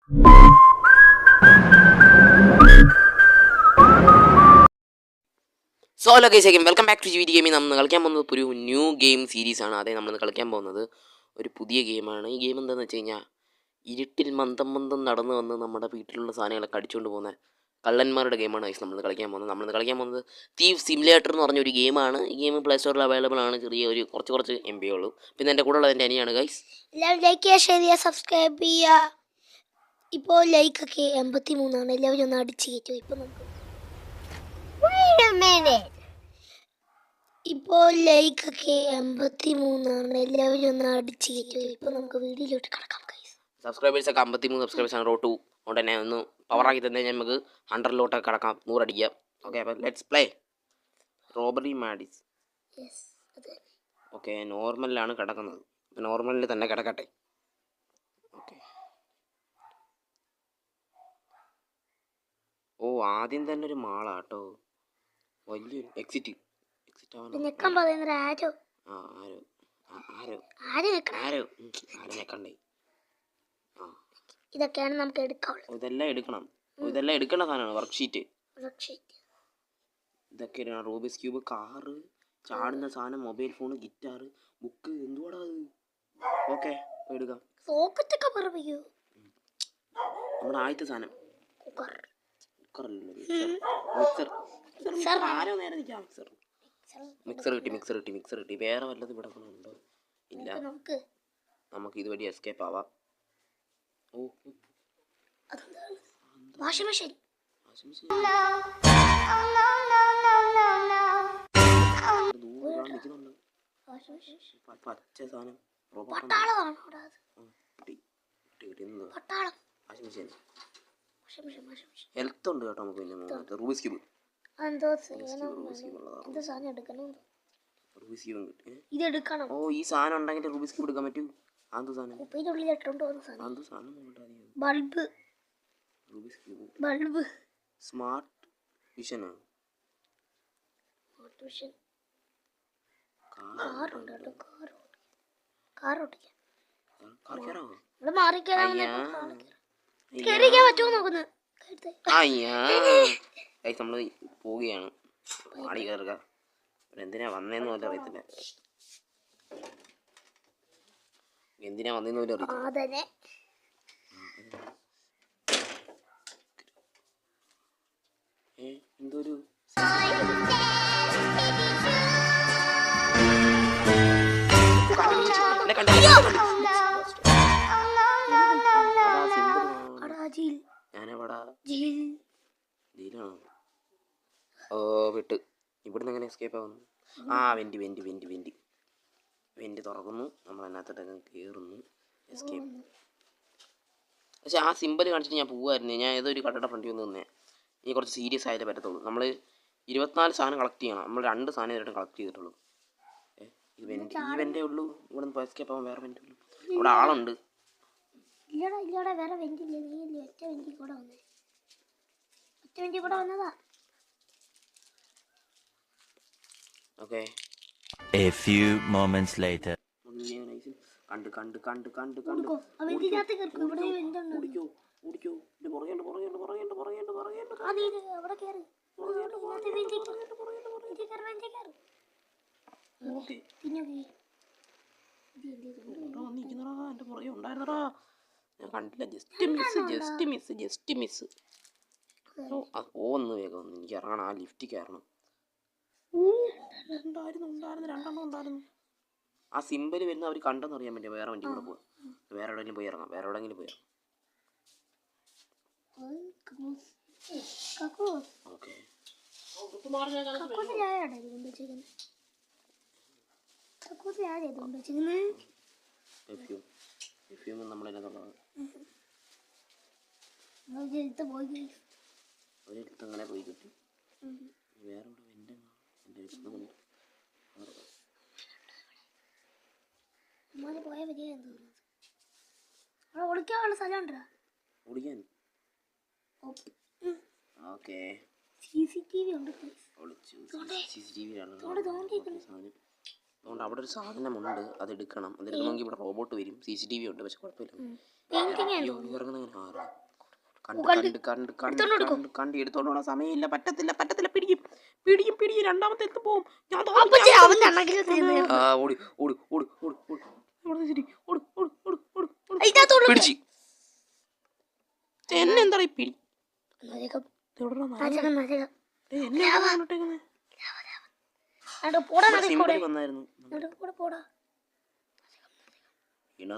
So hello guys, welcome back to G ഗെയിമിൽ. നമ്മൾ കളിക്കാൻ പോകുന്നത് ഒരു ന്യൂ ഗെയിം സീരീസാണ്. അതേ നമ്മൾ കളിക്കാൻ പോകുന്നത് ഒരു പുതിയ ഗെയിമാണ്. ഈ ഗെയിം എന്താണെന്ന് വെച്ച് കഴിഞ്ഞാൽ ഇരുട്ടിൽ മന്ദം മന്ദം നടന്നു വന്ന് നമ്മുടെ വീട്ടിലുള്ള സാധനങ്ങളൊക്കെ അടിച്ചുകൊണ്ട് പോകുന്ന കള്ളന്മാരുടെ ഗെയിമാണ് ഗൈസ് നമ്മൾ കളിക്കാൻ പോകുന്നത്. നമ്മൾ കളിക്കാൻ പോകുന്നത് തീവ് സിമുലേറ്റർ എന്ന് പറഞ്ഞൊരു ഗെയിമാണ്. ഈ ഗെയിം പ്ലേ സ്റ്റോറിൽ അവൈലബിൾ ആണ്. ചെറിയ ഒരു കുറച്ച് MB ഉള്ളൂ. പിന്നെ എൻ്റെ കൂടെ ഉള്ളത് എൻ്റെ അനിയാണ് ഗൈസ്. എല്ലാവരും ലൈക്ക് ചെയ്യുക, ഷെയർ ചെയ്യുക, സബ്സ്ക്രൈബ് ചെയ്യുക. ഇപ്പോൾ ലൈക്കൊക്കെ 83 എല്ലാവരും ഒന്ന് അടിച്ച് കയറ്റും. ഇപ്പോൾ നമുക്ക് ഇപ്പോൾ ലൈക്കൊക്കെ 83 എല്ലാവരും ഒന്ന് അടിച്ച് കയറ്റും. ഇപ്പോൾ നമുക്ക് വീഡിയോയിലോട്ട് കിടക്കാം. സബ്സ്ക്രൈബേഴ്സ് ഒക്കെ 53 സബ്സ്ക്രൈബേഴ്സ് ആണ്. റോഡ് 2 കൊണ്ട് തന്നെ ഒന്ന് പവറാക്കി തന്നെ നമുക്ക് 100 കിടക്കാം, 100 അടിക്കാം. ഓക്കെ, അപ്പോൾ ലെറ്റ്സ് പ്ലേ റോബറി മാഡിസ്. ഓക്കെ, നോർമലിലാണ് കിടക്കുന്നത്. നോർമലിൽ തന്നെ കിടക്കട്ടെ. ഓക്കെ, ഓ ആദ്യം തന്നെ ഒരു മാളാട്ടോ, വലിയൊരു എക്സിറ്റ് ഞെക്കണ്ടേ. ഇതൊക്കെയാണ് നമുക്ക് എടുക്കാനുള്ളത്. ഇതെല്ലാം എടുക്കേണ്ട സാധനമാണ്. വർക്ക്ഷീറ്റ് ഇതൊക്കെ റൂബിക്സ് ക്യൂബ്, കാറ്, ചാടുന്ന സാധനം, മൊബൈൽ ഫോൺ, ഗിറ്റാർ, ബുക്ക്, എന്തുവാടാ അത്. ഓക്കെ, എടുക്കാം. നമ്മുടെ ആദ്യത്തെ സാധനം മിക്സർ കിട്ടി. വേറെ വല്ലതും ഇവിടെ ഉണ്ടോ? ഇല്ല. നമുക്ക് ഇതുവഴി എസ്കേപ്പ് ആവാം. ഓ, വാഷിംഗ് മെഷീൻ. പച്ച സാധനം ഹെൽത്ത് ഉണ്ട് കേട്ടോ നമുക്ക്. പിന്നെ റൂബിക്സ് ക്യൂബ് ഇതെടുക്കണം. ഓ, ഈ സാധനം ഉണ്ടെങ്കിൽ റൂബിക്സ് ക്യൂബ് എടുക്കാൻ പറ്റൂ. ബൾബ് സ്മാർട്ട് വിഷനാ. നമ്മള് പോവുകയാണ്. പാടി കയറുക. എന്തിനാ വന്നേന്ന് പോലും അറിയത്തില്ല. എന്തൊരു ഓ വിട്ട്. ഇവിടുന്ന് എങ്ങനെ എസ്കേപ്പ് ആവുന്നു? വെന്റ് തുറക്കുന്നു. നമ്മൾ അതിനകത്തോട്ട് കയറുന്നു. എസ്കേപ്പ്. പക്ഷെ ആ സിമ്പിൾ കാണിച്ചിട്ട് ഞാൻ പോവായിരുന്നു. ഞാൻ ഏതൊരു കടയുടെ ഫ്രണ്ടിൽ വന്ന് നിന്നേ. ഇനി കുറച്ച് സീരിയസ് ആയാലേ പറ്റത്തുള്ളൂ. നമ്മൾ 24 സാധനം കളക്ട് ചെയ്യണം. നമ്മൾ 2 സാധനം ഇതായിട്ടും കളക്ട് ചെയ്തിട്ടുള്ളൂ. ഈ വെൻ്റേ ഉള്ളൂ. ഇവിടെ നിന്ന് എസ്കേപ്പ് ആവാൻ വേറെ വെൻ്റ് ഉള്ളൂ. അവിടെ ആളുണ്ട്. Okay, a few moments later. കണ്ട് ഞാൻ കണ്ടില്ല. Just miss. ഒന്ന് വേഗം എനിക്ക് ഇറങ്ങണം. ആ ലിഫ്റ്റ് കയറണം. ഉണ്ടായിരുന്നു. ആ സിമ്പിൾ വരുന്ന അവർ കണ്ടെന്ന് അറിയാൻ പറ്റും. വേറെ വണ്ടി കൂടെ പോവാം. വേറെ എവിടെയെങ്കിലും പോയി ഇറങ്ങാം. ഓക്കെ, നമ്മളതിനകത്തുള്ളത് ഒരിടത്ത് അങ്ങനെ പോയി കിട്ടി. വേറെ ഓടിക്കാനുള്ള സ്ഥലമുണ്ടോ? ഓടിക്കാൻ. ഓക്കെ, CCTV ഉണ്ട്. CCTV ആണ്. അതുകൊണ്ട് അവിടെ ഒരു സാധനമുണ്ട്, അത് എടുക്കണം. അത് എടുക്കണമെങ്കിൽ ഇവിടെ റോബോട്ട് വരും, CCTV ഉണ്ട്, പക്ഷെ കുഴപ്പമില്ല. അയ്യോ ഇറങ്ങുന്ന ആരാ? കണ്ട് എടുത്തോണ്ട് പോണ സമയമില്ല, പറ്റത്തില്ല. പിടിക്കും രണ്ടാമത്തെ എത്ത് പോവും. ഞാൻ ഓടി പിടിച്ച് എന്നെ എന്താ പിടി വന്നായിരുന്നു.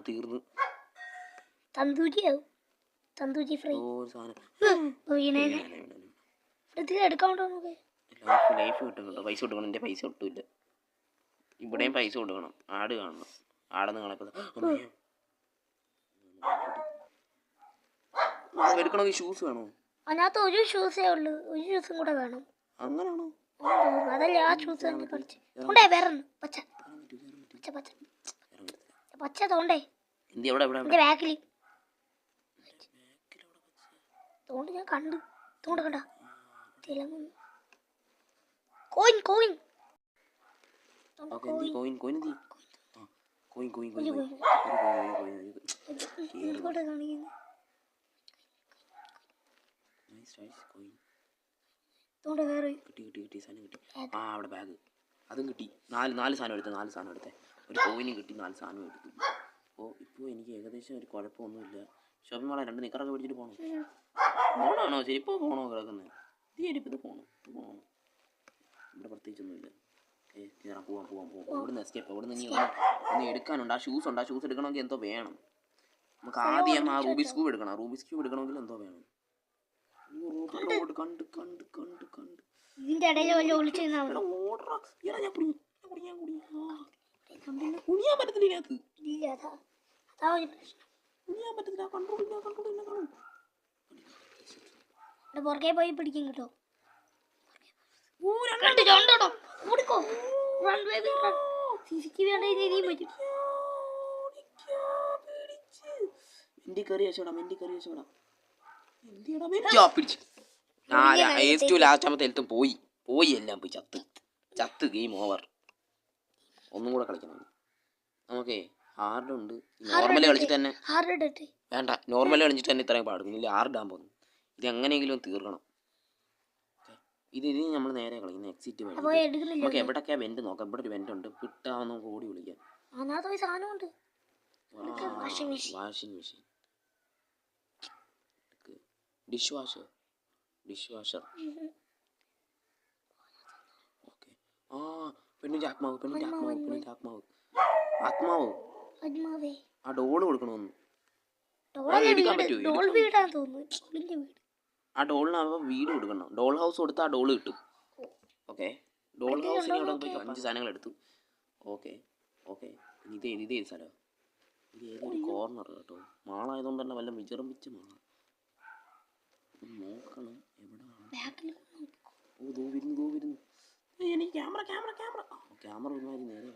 തീർന്നു. തന്തൂരി ഫ്രൈ ലൈഫ് കിട്ടും കേട്ടോ. പൈസ കൊടുക്കണം. എൻ്റെ പൈസ ഒട്ടുമില്ല. ഇവിടെയും പൈസ കൊടുക്കണം. ആട് കാണണം. ആടെന്ന് കാണാൻ എടുക്കണമെങ്കിൽ ഷൂസ് വേണോ? അതിനകത്ത് ഒരു ഷൂസേ ഉള്ളൂ. ഒരു ഷൂസും കൂടെ വേണം. അങ്ങനെയാണോ? അതല്ലേ ആ ഷൂസ് കളിച്ച് വേറെ പച്ച തോണ്ടേ എന്റെ ബാക്കിൽ തോണ്ട് ഞാൻ കണ്ട കോയിൻ കിട്ടി സാധനം കിട്ടി. അവിടെ ബാഗ് അതും കിട്ടി. നാല് സാധനം എടുത്തേ. ഒരു കോയിനും കിട്ടി, 4 സാധനം എടുത്തു. അപ്പോൾ ഇപ്പോൾ എനിക്ക് ഏകദേശം ഒരു കുഴപ്പമൊന്നുമില്ല. ഷോപ്പിംഗ് മാളെ 2 നിക്കറൊക്കെ മേടിച്ചിട്ട് പോകണോ? ശരി, ഇപ്പോൾ പോകണോ കിടക്കുന്നത്? ഇത് പോകണോ? ഇവിടെ പ്രത്യേകിച്ചൊന്നുമില്ല. കയറാം, പോവാം. ഇവിടുന്ന് എസ്കേപ്പ്. ഇവിടുന്ന് ഇനി ഒന്ന് എടുക്കാനുണ്ട്. ആ ഷൂസ് എടുക്കണമെങ്കിൽ എന്തോ വേണം. നമുക്ക് ആദ്യം ആ റൂബിക്സ് ക്യൂബ് എടുക്കണം. എടുക്കണമെങ്കിൽ എന്തോ വേണം. കണ്ട് ഇതിന്റെ ഇടയിൽ കുനിയാൻ പറ്റത്തില്ല. പുറകെ പോയി പിടിക്കും കേട്ടോ. ലാസ്റ്റാമത്തെ പോയി എല്ലാം പോയി ചത്ത് ഗെയിം ഓവർ. ഒന്നും കൂടെ കളിക്കണം നമുക്ക്. ഹാർഡുണ്ട്. നോർമലി കളിച്ചിട്ട് തന്നെ വേണ്ട. നോർമലി കളിച്ചിട്ട് തന്നെ ഇത്രയും പാടും. ഇല്ല ഹാർഡാൻ പോകുന്നു. ഇത് എങ്ങനെയെങ്കിലും തീർക്കണം. ഇതിന് നമ്മൾ നേരെ കളിക്കുന്ന എക്സിറ്റ് വഴി. നമുക്ക് എവിടൊക്കെയാ വെന്റ് നോക്കാം. ഇവിടെ ഒരു വെന്റ് ഉണ്ട്. കിട്ടാവുന്ന നമുക്ക് ഓടി വിളിക്കാം. Washing machine, dish washer. Okay. പെണ്ണിന്റെ ആത്മാവ്. ആ ഡോള് കൊടുക്കണമെന്ന്. എടുക്കാൻ പറ്റുമോ? ആ ഡോളിനാകുമ്പോൾ വീട് കൊടുക്കണം. ഡോൾ ഹൗസ് കൊടുത്താൽ ആ ഡോള് കിട്ടും. ഓക്കെ. ഡോൾ ഹൗസിന് ഇവിടെ പോയി 5 സാധനങ്ങൾ എടുത്തു. ഓക്കെ. ഇതേ സ്ഥലം. ഇത് ഏതൊരു കോർണർ കേട്ടോ. മാളായതുകൊണ്ട് തന്നെ വല്ല വിജൃംഭിച്ച മാള. നോക്കണം എവിടെ. വരുന്നു. എനിക്ക് ക്യാമറ ഒരുമാതിരി നേരെ.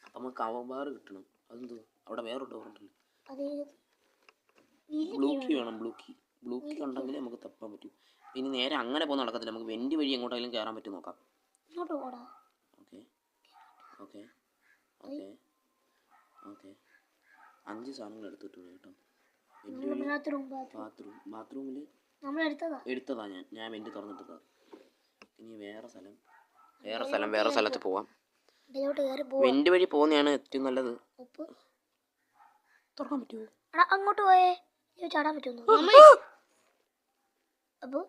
അപ്പം നമുക്ക് കവർ കിട്ടണം. അതെന്തോ അവിടെ വേറെ ഡോറുണ്ടല്ലോ. ബ്ലൂക്കി വേണം. ബ്ലൂക്കി ഉണ്ടെങ്കിൽ നമുക്ക് തപ്പാൻ പറ്റും. ഇനി നേരെ അങ്ങനെ പോകുന്ന നടക്കത്തില്ല. നമുക്ക് വെന്റ് വഴി എങ്ങോട്ടെങ്കിലും കയറാൻ പറ്റും നോക്കാം. ഓക്കെ. 5 സാധനങ്ങൾ എടുത്തിട്ടുണ്ട് കേട്ടോ. ബാത്റൂമിൽ എടുത്തതാ ഞാൻ വെന്റ് തുറന്നിട്ടതാ. ഇനി വേറെ സ്ഥലത്ത് പോവാം. വെന്റ് വഴി പോകുന്നതാണ് ഏറ്റവും നല്ലത്. തുറക്കാൻ പറ്റുമോ? അങ്ങോട്ട് പോയേ ചാടാൻ പറ്റുമോ? അപ്പൊ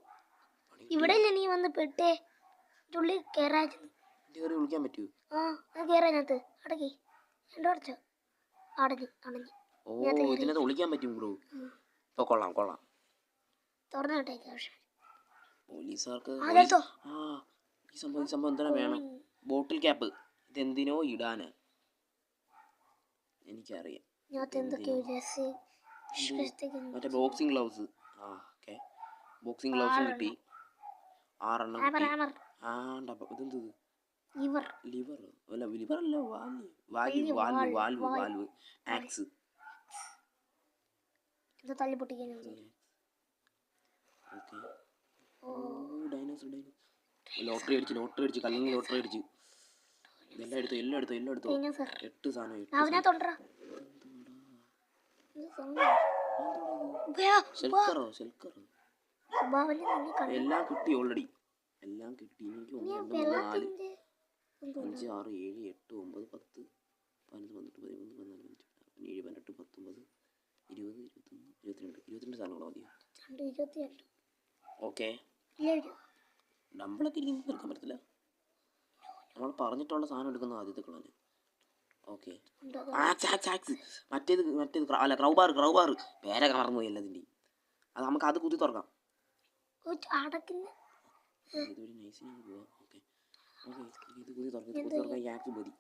ഇവിടെ നീ വന്ന് പെട്ടേ ഉള്ളിൽ കേറി വിളിക്കാൻ പറ്റുമോ? കേറാനകത്ത് അടക്കി അടച്ചു അടഞ്ഞു. ഇതിനകത്ത് വിളിക്കാൻ പറ്റും ബ്രോ. ഇപ്പൊ കൊള്ളാം. തുറന്നിട്ടേക്ക്. പോലീസുകാർക്ക് ഈ സംഭവം എന്തിനാ വേണം? ബോട്ടിൽ ക്യാപ്പ്. ഇതെന്തിനോ ഇടാന് എനിക്കറിയാം. മറ്റേ ബോക്സിംഗ് ഗ്ലൗസ്. ബോക്സിംഗ് ഗ്ലൗസും കിട്ടി. 6 എണ്ണം കിട്ടി. ഇതെന്ത്? ലിവർ അല്ല, വാൽവ്. ആക്സ്. തല്ലി പൊട്ടിക്കാൻ. ലോട്ടറി അടിച്ച് കല്ലെങ്കിൽ ലോട്ടറി അടിച്ച്. എല്ലാം എടുത്തോ. കഴിഞ്ഞ സാർ 8 സാധനം. അവനകത്തുണ്ടാ ഷെൽക്കറോ സ്വഭാവല്ലേ നിന്നെ കണ്ടു. എല്ലാം കിട്ടി ഓൾറെഡി. എല്ലാം കിട്ടി. എനിക്ക് 1 2 3 4 5 6 7 8 9 10 11 12 13 14 15 17 18 19 20 22 സാധനങ്ങളോ മതിയോ? 22 ഓക്കെ. ഇല്ല നമ്മളൊക്കെ ഇരിക്കുന്നത് എടുക്കാൻ പറ്റത്തില്ല. നമ്മൾ പറഞ്ഞിട്ടുള്ള സാധനം എടുക്കുന്ന ആദ്യത്തെ ക്ലാന്. ഓക്കെ. മറ്റേത് അല്ല ക്രൗബാർ പേരൊക്കെ മറന്നുപോയി എല്ലാത്തിൻ്റെയും. അത് നമുക്ക് അത് കുത്തി തുറക്കാം. അടക്കുന്ന ഇതൊരു നൈസിനാണ് പോവാം. ഓക്കെ ഇത് കുത്തി തുറക്കാൻ ഈ ആക്സ് മതി.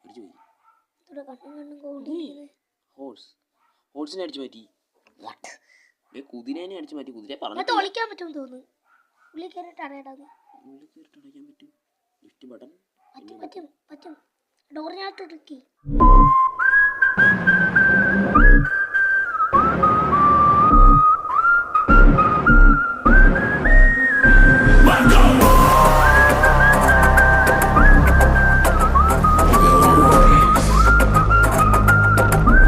അടിച്ചു പോയി. ഹോഴ്സിനെ അടിച്ചു മാറ്റി. കുതിരേനെ അടിച്ചു മാറ്റി. കുതിര പറഞ്ഞു ഒളിക്കാൻ പറ്റുമെന്ന് തോന്നുന്നു. ഉള്ളിൽ കയറിയിട്ട് അറിയടാന്ന്. ഉള്ളിൽ കയറിയിട്ട് അടയ്ക്കാൻ പറ്റും. ലിഫ്റ്റ് ബട്ടൺ പറ്റും ഡോറിനകത്ത് ഇറക്കി.